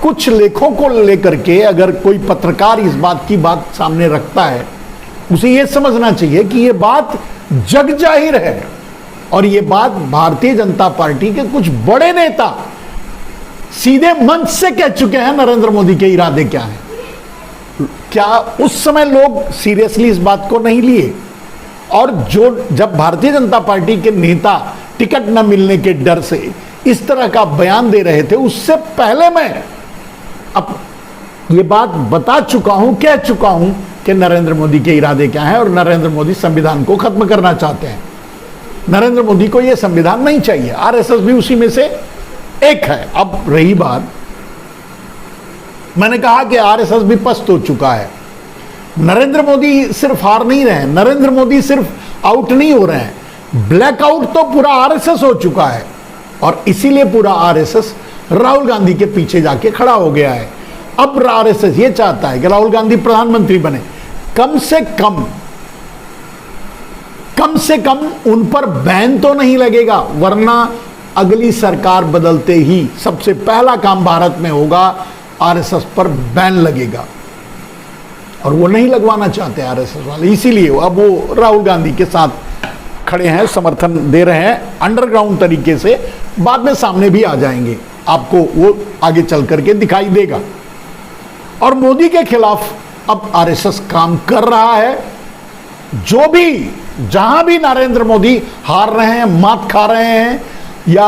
कुछ लेखों को लेकर के अगर कोई पत्रकार इस बात की बात सामने रखता है, उसे यह समझना चाहिए कि यह बात जग जाहिर है और यह बात भारतीय जनता पार्टी के कुछ बड़े नेता सीधे मंच से कह चुके हैं नरेंद्र मोदी के इरादे क्या हैं। क्या उस समय लोग सीरियसली इस बात को नहीं लिए? और जब भारतीय जनता पार्टी के नेता टिकट न मिलने के डर से इस तरह का बयान दे रहे थे, उससे पहले मैं अब ये बात बता चुका हूं, कह चुका हूं कि नरेंद्र मोदी के इरादे क्या हैं और नरेंद्र मोदी संविधान को खत्म करना चाहते हैं। नरेंद्र मोदी को यह संविधान नहीं चाहिए, आरएसएस भी उसी में से एक है। अब रही बात, मैंने कहा कि आरएसएस भी पस्त हो चुका है। नरेंद्र मोदी सिर्फ हार नहीं रहे हैं, नरेंद्र मोदी सिर्फ आउट नहीं हो रहे हैं, ब्लैकआउट तो पूरा आरएसएस हो चुका है। और इसीलिए पूरा आरएसएस राहुल गांधी के पीछे जाके खड़ा हो गया है। अब आरएसएस ये चाहता है कि राहुल गांधी प्रधानमंत्री बने, कम से कम उन पर बैन तो नहीं लगेगा, वरना अगली सरकार बदलते ही सबसे पहला काम भारत में होगा, आरएसएस पर बैन लगेगा। और वो नहीं लगवाना चाहते आरएसएस वाले, इसीलिए अब वो राहुल गांधी के साथ खड़े हैं, समर्थन दे रहे हैं अंडरग्राउंड तरीके से। बाद में सामने भी आ जाएंगे, आपको वो आगे चल करके दिखाई देगा। और मोदी के खिलाफ अब आरएसएस काम कर रहा है। जो भी जहां भी नरेंद्र मोदी हार रहे हैं, मात खा रहे हैं या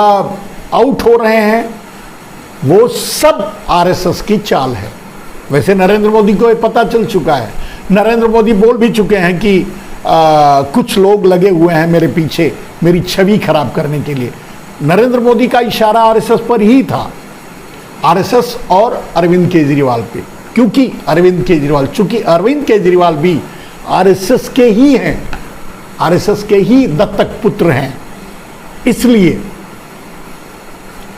आउट हो रहे हैं, वो सब आरएसएस की चाल है। वैसे नरेंद्र मोदी को ये पता चल चुका है, नरेंद्र मोदी बोल भी चुके हैं कि कुछ लोग लगे हुए हैं मेरे पीछे मेरी छवि खराब करने के लिए। नरेंद्र मोदी का इशारा आरएसएस पर ही था, आरएसएस और अरविंद केजरीवाल पे, चूंकि अरविंद केजरीवाल भी आरएसएस के ही हैं, आरएसएस के ही दत्तक पुत्र हैं। इसलिए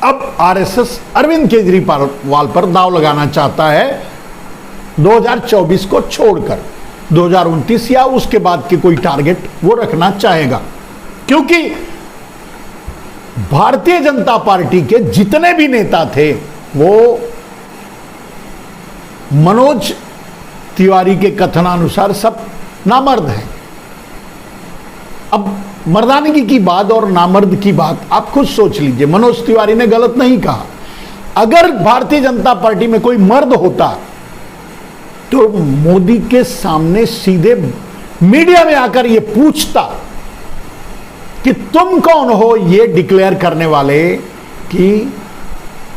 अब आरएसएस अरविंद केजरीवाल पर दांव लगाना चाहता है 2024 को छोड़कर, 2029 या उसके बाद के कोई टारगेट वो रखना चाहेगा। क्योंकि भारतीय जनता पार्टी के जितने भी नेता थे वो मनोज तिवारी के कथनानुसार सब नामर्द हैं। अब मर्दानगी की बात और नामर्द की बात आप खुद सोच लीजिए, मनोज तिवारी ने गलत नहीं कहा। अगर भारतीय जनता पार्टी में कोई मर्द होता तो मोदी के सामने सीधे मीडिया में आकर यह पूछता कि तुम कौन हो ये डिक्लेयर करने वाले कि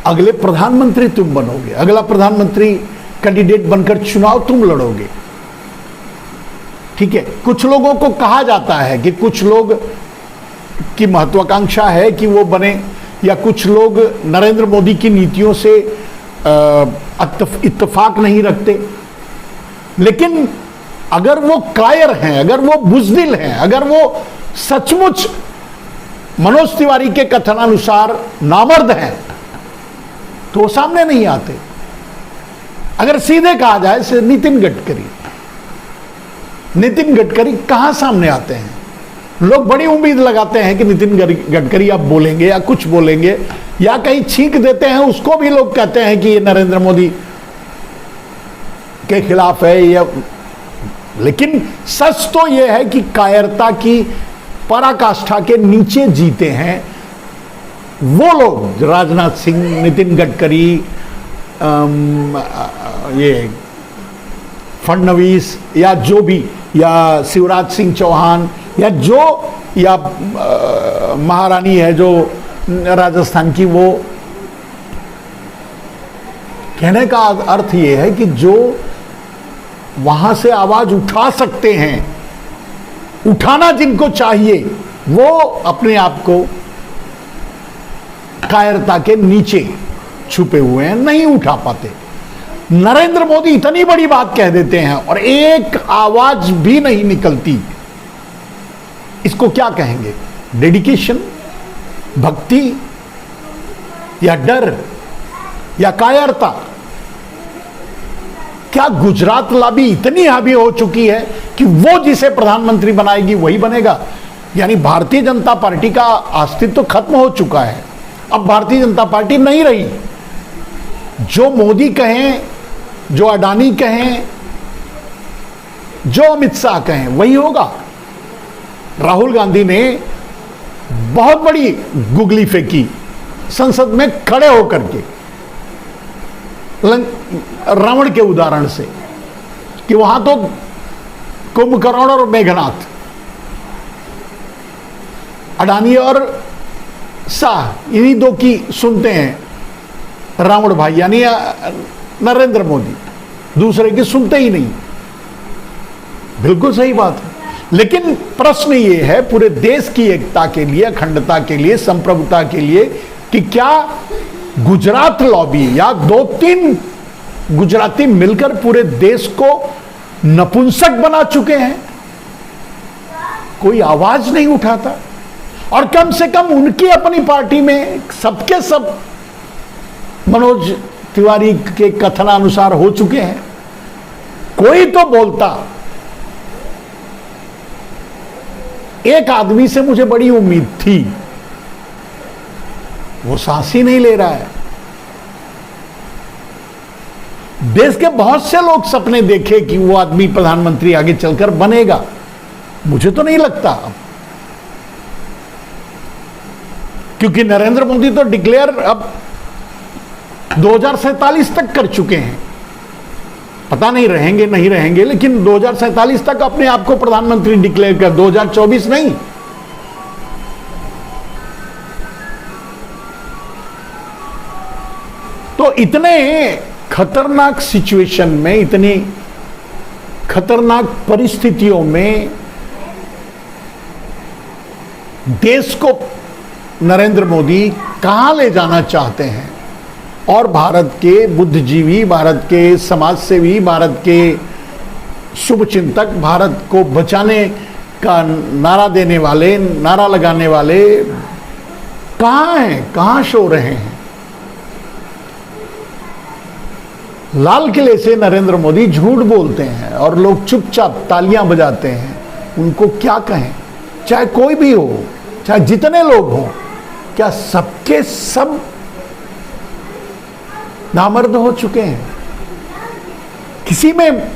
अगले प्रधानमंत्री तुम बनोगे, अगला प्रधानमंत्री कैंडिडेट बनकर चुनाव तुम लड़ोगे। ठीक है, कुछ लोगों को कहा जाता है कि कुछ लोग की महत्वाकांक्षा है कि वो बने, या कुछ लोग नरेंद्र मोदी की नीतियों से इत्तेफाक नहीं रखते। लेकिन अगर वो कायर हैं, अगर वो बुज़दिल हैं, अगर वो सचमुच मनोज तिवारी के कथनानुसार नामर्द हैं तो वो सामने नहीं आते। अगर सीधे कहा जाए से नितिन गडकरी कहां सामने आते हैं? लोग बड़ी उम्मीद लगाते हैं कि नितिन गडकरी अब बोलेंगे या कुछ बोलेंगे या कहीं छींक देते हैं, उसको भी लोग कहते हैं कि ये नरेंद्र मोदी के खिलाफ है या। लेकिन सच तो यह है कि कायरता की पराकाष्ठा के नीचे जीते हैं वो लोग, राजनाथ सिंह, नितिन गडकरी, ये फडणवीस या जो भी, या शिवराज सिंह चौहान या महारानी है जो राजस्थान की, वो कहने का अर्थ ये है कि जो वहां से आवाज उठा सकते हैं, उठाना जिनको चाहिए, वो अपने आप को कायरता के नीचे छुपे हुए हैं, नहीं उठा पाते। नरेंद्र मोदी इतनी बड़ी बात कह देते हैं और एक आवाज भी नहीं निकलती। इसको क्या कहेंगे? डेडिकेशन, भक्ति या डर या कायरता? क्या गुजरात लॉबी इतनी हावी हो चुकी है कि वो जिसे प्रधानमंत्री बनाएगी वही बनेगा? यानी भारतीय जनता पार्टी का अस्तित्व खत्म हो चुका है। अब भारतीय जनता पार्टी नहीं रही। जो मोदी कहें, जो अडानी कहें, जो अमित शाह कहें, वही होगा। राहुल गांधी ने बहुत बड़ी गुगली फेंकी संसद में खड़े होकर के रावण के उदाहरण से कि वहां तो कुंभकर्ण और मेघनाथ, अडानी और शाह, इन्हीं दो की सुनते हैं रावण भाई यानी नरेंद्र मोदी, दूसरे की सुनते ही नहीं। बिल्कुल सही बात है, लेकिन प्रश्न ये है पूरे देश की एकता के लिए, अखंडता के लिए, संप्रभुता के लिए कि क्या गुजरात लॉबी या 2-3 गुजराती मिलकर पूरे देश को नपुंसक बना चुके हैं? कोई आवाज नहीं उठाता। और कम से कम उनकी अपनी पार्टी में सबके सब मनोज तिवारी के कथनानुसार हो चुके हैं। कोई तो बोलता। एक आदमी से मुझे बड़ी उम्मीद थी, वो सांस ही नहीं ले रहा है। देश के बहुत से लोग सपने देखे कि वो आदमी प्रधानमंत्री आगे चलकर बनेगा, मुझे तो नहीं लगता, क्योंकि नरेंद्र मोदी तो डिक्लेयर अब 2047 तक कर चुके हैं। पता नहीं रहेंगे नहीं रहेंगे, लेकिन 2047 तक अपने आप को प्रधानमंत्री डिक्लेयर कर, 2024 नहीं। तो इतने खतरनाक सिचुएशन में, इतनी खतरनाक परिस्थितियों में देश को नरेंद्र मोदी कहां ले जाना चाहते हैं, और भारत के बुद्धिजीवी, भारत के समाजसेवी, भारत के शुभचिंतक, भारत को बचाने का नारा देने वाले, नारा लगाने वाले कहां हैं, कहां सो रहे हैं? लाल किले से नरेंद्र मोदी झूठ बोलते हैं और लोग चुपचाप तालियां बजाते हैं। उनको क्या कहें? चाहे कोई भी हो, चाहे जितने लोग हों, क्या सबके सब नामर्द हो चुके हैं? किसी में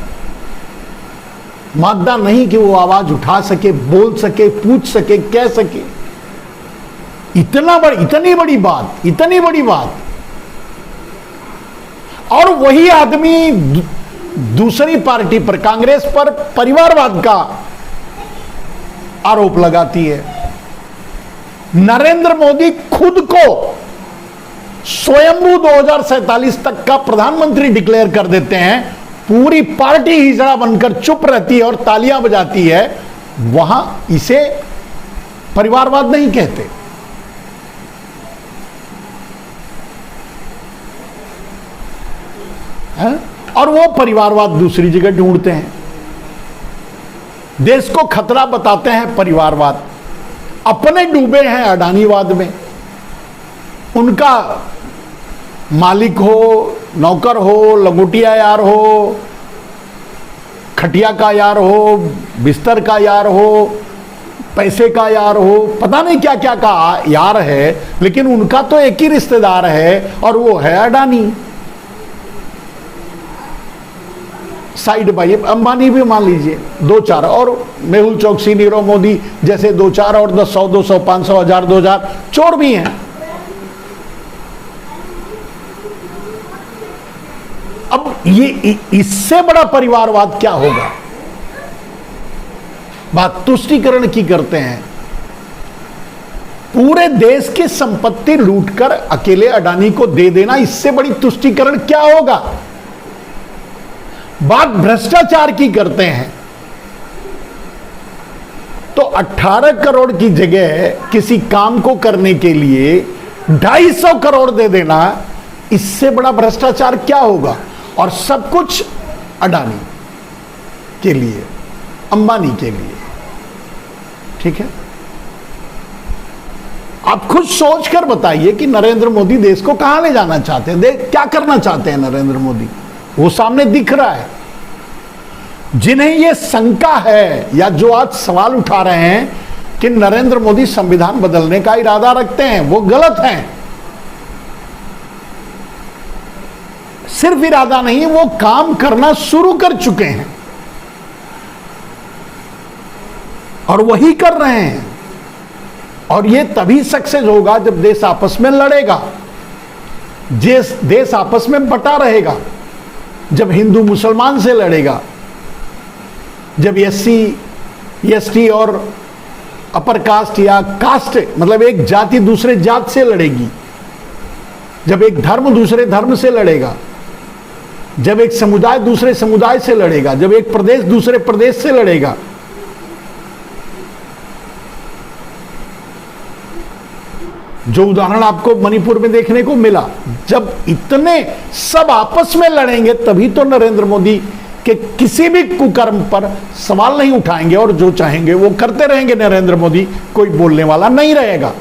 मादा नहीं कि वो आवाज उठा सके, बोल सके, पूछ सके, कह सके। इतनी बड़ी बात, और वही आदमी दूसरी पार्टी पर, कांग्रेस पर परिवारवाद का आरोप लगाती है। नरेंद्र मोदी खुद को स्वयंभू 2047 तक का प्रधानमंत्री डिक्लेयर कर देते हैं, पूरी पार्टी हिजड़ा बनकर चुप रहती है और तालियां बजाती है। वहां इसे परिवारवाद नहीं कहते। है? और वो परिवारवाद दूसरी जगह ढूंढते हैं। देश को खतरा बताते हैं परिवारवाद, अपने डूबे हैं अडानीवाद में। उनका मालिक हो, नौकर हो, लंगोटिया यार हो, खटिया का यार हो, बिस्तर का यार हो, पैसे का यार हो, पता नहीं क्या क्या का यार है, लेकिन उनका तो एक ही रिश्तेदार है और वो है अडानी। साइड बाई अंबानी भी मान लीजिए 2-4, और मेहुल चौकसी, नीरव मोदी जैसे 2-4, और 100, 200, 500, 1000, 2000 चोर भी हैं। अब ये इससे बड़ा परिवारवाद क्या होगा? बात तुष्टीकरण की करते हैं। पूरे देश की संपत्ति लूटकर अकेले अडानी को दे देना, इससे बड़ी तुष्टीकरण क्या होगा? बात भ्रष्टाचार की करते हैं तो 18 करोड़ की जगह किसी काम को करने के लिए 250 करोड़ दे देना, इससे बड़ा भ्रष्टाचार क्या होगा? और सब कुछ अडानी के लिए, अंबानी के लिए। ठीक है, आप खुद सोच कर बताइए कि नरेंद्र मोदी देश को कहां ले जाना चाहते हैं, क्या करना चाहते हैं नरेंद्र मोदी? वो सामने दिख रहा है। जिन्हें ये शंका है या जो आज सवाल उठा रहे हैं कि नरेंद्र मोदी संविधान बदलने का इरादा रखते हैं, वो गलत हैं। सिर्फ इरादा नहीं, वो काम करना शुरू कर चुके हैं और वही कर रहे हैं। और ये तभी सक्सेस होगा जब देश आपस में लड़ेगा, देश आपस में बटा रहेगा, जब हिंदू मुसलमान से लड़ेगा, जब एससी और अपर कास्ट या कास्ट मतलब एक जाति दूसरे जात से लड़ेगी, जब एक धर्म दूसरे धर्म से लड़ेगा, जब एक समुदाय दूसरे समुदाय से लड़ेगा, जब एक प्रदेश दूसरे प्रदेश से लड़ेगा। जो उदाहरण आपको मणिपुर में देखने को मिला, जब इतने सब आपस में लड़ेंगे तभी तो नरेंद्र मोदी के किसी भी कुकर्म पर सवाल नहीं उठाएंगे और जो चाहेंगे वो करते रहेंगे नरेंद्र मोदी, कोई बोलने वाला नहीं रहेगा।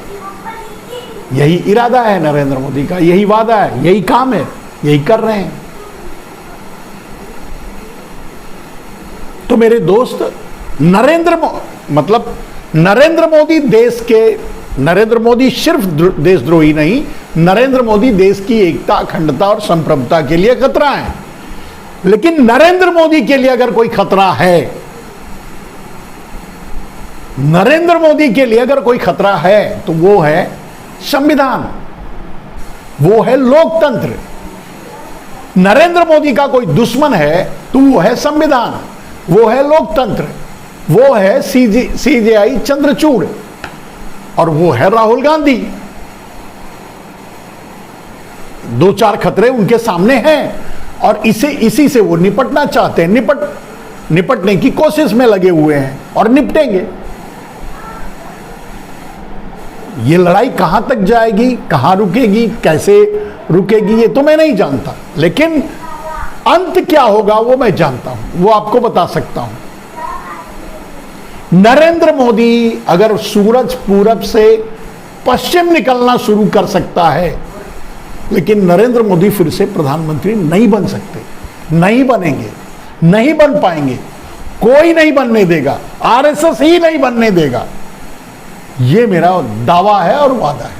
यही इरादा है नरेंद्र मोदी का, यही वादा है, यही काम है, यही कर रहे हैं। तो मेरे दोस्त, नरेंद्र मोदी सिर्फ देशद्रोही नहीं, नरेंद्र मोदी देश की एकता, अखंडता और संप्रभुता के लिए खतरा है। लेकिन नरेंद्र मोदी के लिए अगर कोई खतरा है, नरेंद्र मोदी के लिए अगर कोई खतरा है तो वो है संविधान, वो है लोकतंत्र। नरेंद्र मोदी का कोई दुश्मन है तो वो है संविधान, वो है लोकतंत्र, वो है सीजेआई चंद्रचूड़ और वो है राहुल गांधी। दो चार खतरे उनके सामने हैं और इसी से वो निपटना चाहते हैं, निपटने की कोशिश में लगे हुए हैं और निपटेंगे। ये लड़ाई कहां तक जाएगी, कहां रुकेगी, कैसे रुकेगी, ये तो मैं नहीं जानता, लेकिन अंत क्या होगा वो मैं जानता हूं, वो आपको बता सकता हूं। नरेंद्र मोदी अगर सूरज पूरब से पश्चिम निकलना शुरू कर सकता है, लेकिन नरेंद्र मोदी फिर से प्रधानमंत्री नहीं बन सकते, नहीं बनेंगे, नहीं बन पाएंगे, कोई नहीं बनने देगा, आरएसएस ही नहीं बनने देगा। यह मेरा दावा है और वादा है।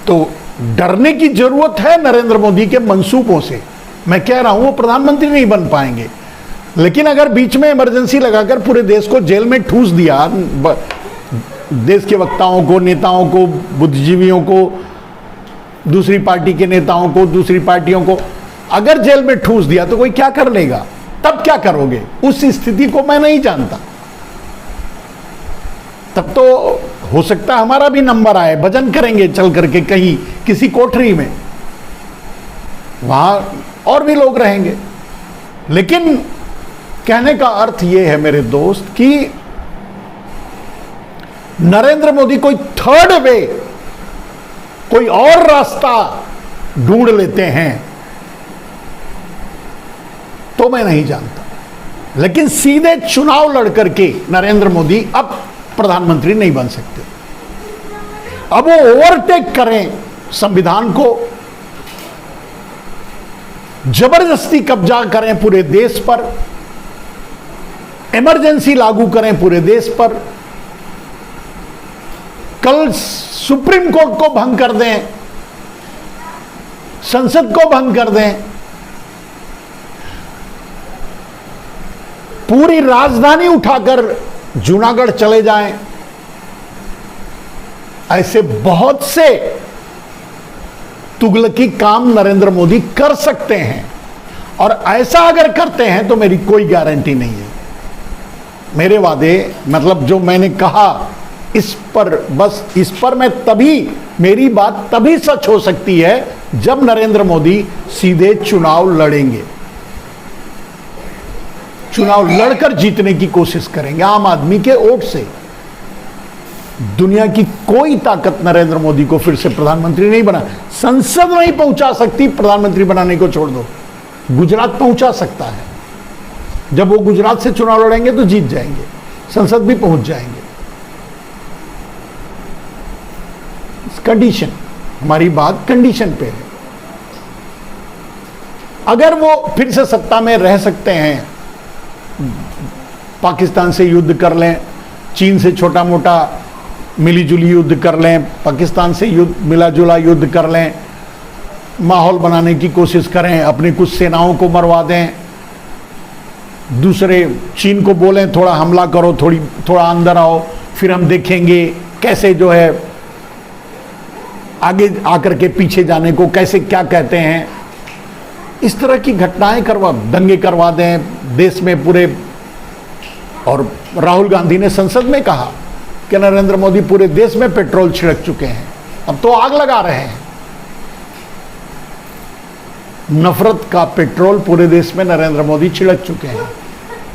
तो डरने की जरूरत है नरेंद्र मोदी के मंसूबों से। मैं कह रहा हूं वो प्रधानमंत्री नहीं बन पाएंगे, लेकिन अगर बीच में इमरजेंसी लगाकर पूरे देश को जेल में ठूस दिया, देश के वक्ताओं को, नेताओं को, बुद्धिजीवियों को, दूसरी पार्टी के नेताओं को, दूसरी पार्टियों को अगर जेल में ठूस दिया तो कोई क्या कर लेगा? तब क्या करोगे? उस स्थिति को मैं नहीं जानता। तब तो हो सकता है हमारा भी नंबर आए, भजन करेंगे चल करके कहीं किसी कोठरी में, वहां और भी लोग रहेंगे। लेकिन कहने का अर्थ यह है मेरे दोस्त कि नरेंद्र मोदी कोई थर्ड वे, कोई और रास्ता ढूंढ लेते हैं तो मैं नहीं जानता, लेकिन सीधे चुनाव लड़कर के नरेंद्र मोदी अब प्रधानमंत्री नहीं बन सकते। अब वो ओवरटेक करें संविधान को, जबरदस्ती कब्जा करें पूरे देश पर, इमरजेंसी लागू करें पूरे देश पर, कल सुप्रीम कोर्ट को भंग कर दें, संसद को भंग कर दें, पूरी राजधानी उठाकर जूनागढ़ चले जाएं, ऐसे बहुत से तुगलकी काम नरेंद्र मोदी कर सकते हैं। और ऐसा अगर करते हैं तो मेरी कोई गारंटी नहीं है। मेरे वादे, मतलब जो मैंने कहा, इस पर मैं तभी, मेरी बात तभी सच हो सकती है जब नरेंद्र मोदी सीधे चुनाव लड़ेंगे, चुनाव लड़कर जीतने की कोशिश करेंगे आम आदमी के वोट से। दुनिया की कोई ताकत नरेंद्र मोदी को फिर से प्रधानमंत्री नहीं बना, संसद नहीं पहुंचा सकती, प्रधानमंत्री बनाने को छोड़ दो। गुजरात पहुंचा सकता है, जब वो गुजरात से चुनाव लड़ेंगे तो जीत जाएंगे, संसद भी पहुंच जाएंगे। कंडीशन, हमारी बात कंडीशन पे है। अगर वो फिर से सत्ता में रह सकते हैं, पाकिस्तान से युद्ध कर लें, चीन से छोटा मोटा मिलीजुली युद्ध कर लें, पाकिस्तान से युद्ध मिला जुला युद्ध कर लें, माहौल बनाने की कोशिश करें, अपनी कुछ सेनाओं को मरवा दें, दूसरे चीन को बोलें थोड़ा हमला करो, थोड़ा अंदर आओ, फिर हम देखेंगे कैसे जो है आगे आकर के पीछे जाने को कैसे क्या कहते हैं। इस तरह की घटनाएं दंगे करवा दें देश में पूरे। और राहुल गांधी ने संसद में कहा कि नरेंद्र मोदी पूरे देश में पेट्रोल छिड़क चुके हैं, अब तो आग लगा रहे हैं। नफरत का पेट्रोल पूरे देश में नरेंद्र मोदी छिड़क चुके हैं,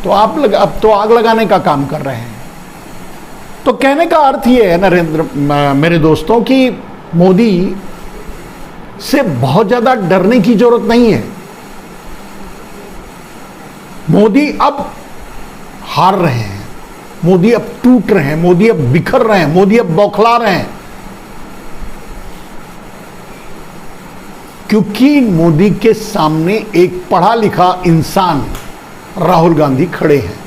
तो अब तो आग लगाने का काम कर रहे हैं। तो कहने का अर्थ यह है मेरे दोस्तों कि मोदी से बहुत ज्यादा डरने की जरूरत नहीं है। मोदी अब हार रहे हैं, मोदी अब टूट रहे हैं, मोदी अब बिखर रहे हैं, मोदी अब बौखला रहे हैं, क्योंकि मोदी के सामने एक पढ़ा लिखा इंसान राहुल गांधी खड़े हैं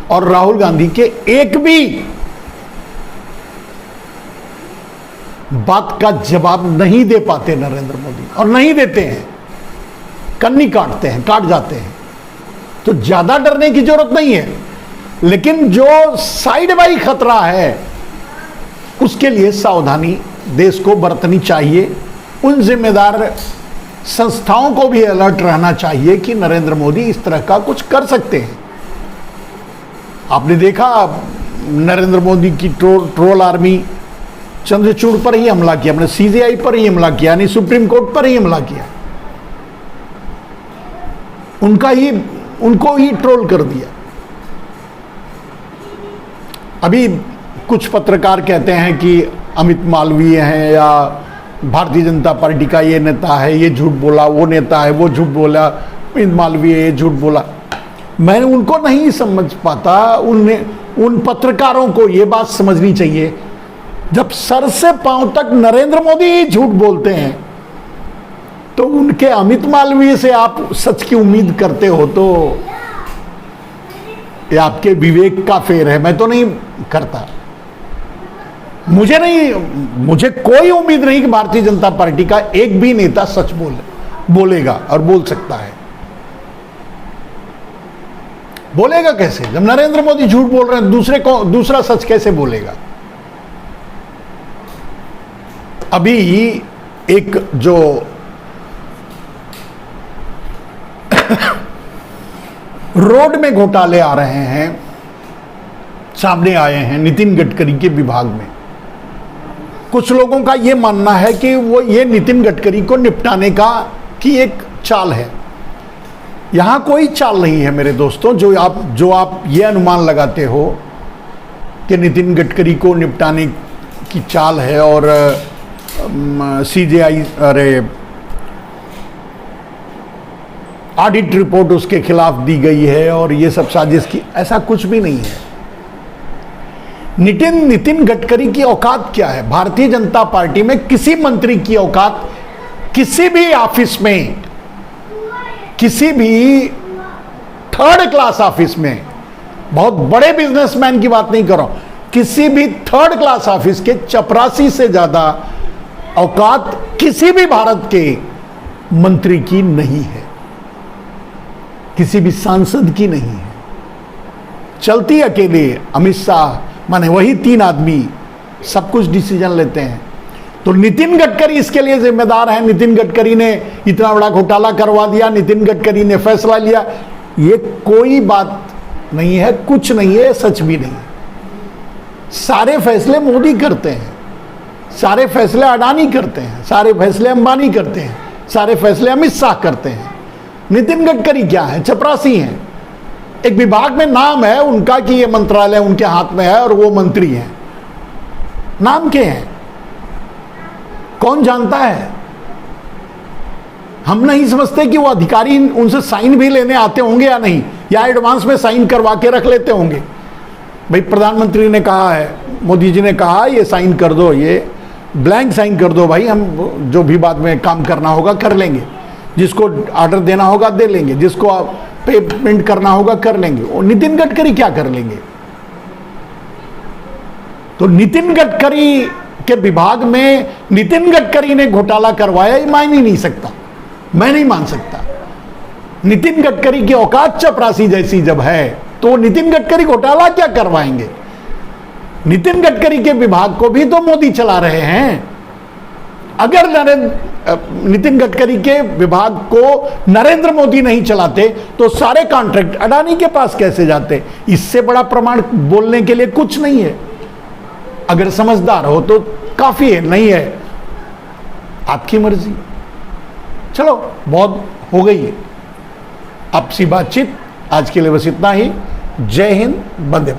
और राहुल गांधी के एक भी बात का जवाब नहीं दे पाते नरेंद्र मोदी, और नहीं देते हैं, कन्नी काटते हैं, काट जाते हैं। तो ज्यादा डरने की जरूरत नहीं है, लेकिन जो साइड बाई खतरा है उसके लिए सावधानी देश को बरतनी चाहिए। उन जिम्मेदार संस्थाओं को भी अलर्ट रहना चाहिए कि नरेंद्र मोदी इस तरह का कुछ कर सकते हैं। आपने देखा नरेंद्र मोदी की ट्रोल आर्मी चंद्रचूड़ पर ही हमला किया, हमने सीजेआई पर ही हमला किया, यानी सुप्रीम कोर्ट पर ही हमला किया, उनको ही ट्रोल कर दिया। अभी कुछ पत्रकार कहते हैं कि अमित मालवीय हैं या भारतीय जनता पार्टी का ये नेता है, ये झूठ बोला, वो नेता है वो झूठ बोला, अमित मालवीय ये झूठ बोला। मैं उनको नहीं समझ पाता। उन पत्रकारों को ये बात समझनी चाहिए, जब सर से पांव तक नरेंद्र मोदी ही झूठ बोलते हैं तो उनके अमित मालवीय से आप सच की उम्मीद करते हो तो ये आपके विवेक का फेर है। मैं तो नहीं करता, मुझे कोई उम्मीद नहीं कि भारतीय जनता पार्टी का एक भी नेता सच बोलेगा और बोल सकता है। बोलेगा कैसे जब नरेंद्र मोदी झूठ बोल रहे हैं, दूसरा सच कैसे बोलेगा। अभी एक जो रोड में घोटाले आ रहे हैं, सामने आए हैं नितिन गडकरी के विभाग में, कुछ लोगों का यह मानना है कि वो ये नितिन गडकरी को निपटाने की एक चाल है। यहां कोई चाल नहीं है मेरे दोस्तों। जो आप ये अनुमान लगाते हो कि नितिन गडकरी को निपटाने की चाल है और सीजेआई ऑडिट रिपोर्ट उसके खिलाफ दी गई है और ये सब साजिश की, ऐसा कुछ भी नहीं है। नितिन गडकरी की औकात क्या है? भारतीय जनता पार्टी में किसी मंत्री की औकात किसी भी ऑफिस में, किसी भी थर्ड क्लास ऑफिस में, बहुत बड़े बिजनेसमैन की बात नहीं कर रहा हूं, किसी भी थर्ड क्लास ऑफिस के चपरासी से ज्यादा औकात किसी भी भारत के मंत्री की नहीं है, किसी भी सांसद की नहीं है। चलती अकेले अमित शाह माने वही 3 आदमी सब कुछ डिसीजन लेते हैं। तो नितिन गडकरी इसके लिए जिम्मेदार है। नितिन गडकरी ने इतना बड़ा घोटाला करवा दिया, नितिन गडकरी ने फैसला लिया, ये कोई बात नहीं है, कुछ नहीं है, सच भी नहीं। सारे फैसले मोदी करते हैं, सारे फैसले अडानी करते हैं, सारे फैसले अंबानी करते हैं, सारे फैसले अमित शाह करते हैं। नितिन गडकरी क्या है? चपरासी हैं। एक विभाग में नाम है उनका कि ये मंत्रालय उनके हाथ में है और वो मंत्री हैं, नाम के हैं, कौन जानता है? हम नहीं समझते कि वो अधिकारी उनसे साइन भी लेने आते होंगे या नहीं, या एडवांस में साइन करवा के रख लेते होंगे। भाई प्रधानमंत्री ने कहा है, मोदी जी ने कहा ये साइन कर दो, ये ब्लैंक साइन कर दो भाई, हम जो भी बाद में काम करना होगा कर लेंगे, जिसको ऑर्डर देना होगा दे लेंगे, जिसको पेमेंट करना होगा कर लेंगे। और नितिन गडकरी क्या कर लेंगे? तो नितिन गडकरी के विभाग में नितिन गडकरी ने घोटाला करवाया, ये मान ही नहीं सकता, मैं नहीं मान सकता। नितिन गडकरी की औकात चपरासी जैसी जब है तो नितिन गडकरी घोटाला क्या करवाएंगे? नितिन गडकरी के विभाग को भी तो मोदी चला रहे हैं। अगर नितिन गडकरी के विभाग को नरेंद्र मोदी नहीं चलाते तो सारे कॉन्ट्रैक्ट अडानी के पास कैसे जाते? इससे बड़ा प्रमाण बोलने के लिए कुछ नहीं है। अगर समझदार हो तो काफी है, नहीं है आपकी मर्जी। चलो बहुत हो गई है आपसी बातचीत, आज के लिए बस इतना ही। जय हिंद, वंदे मातरम।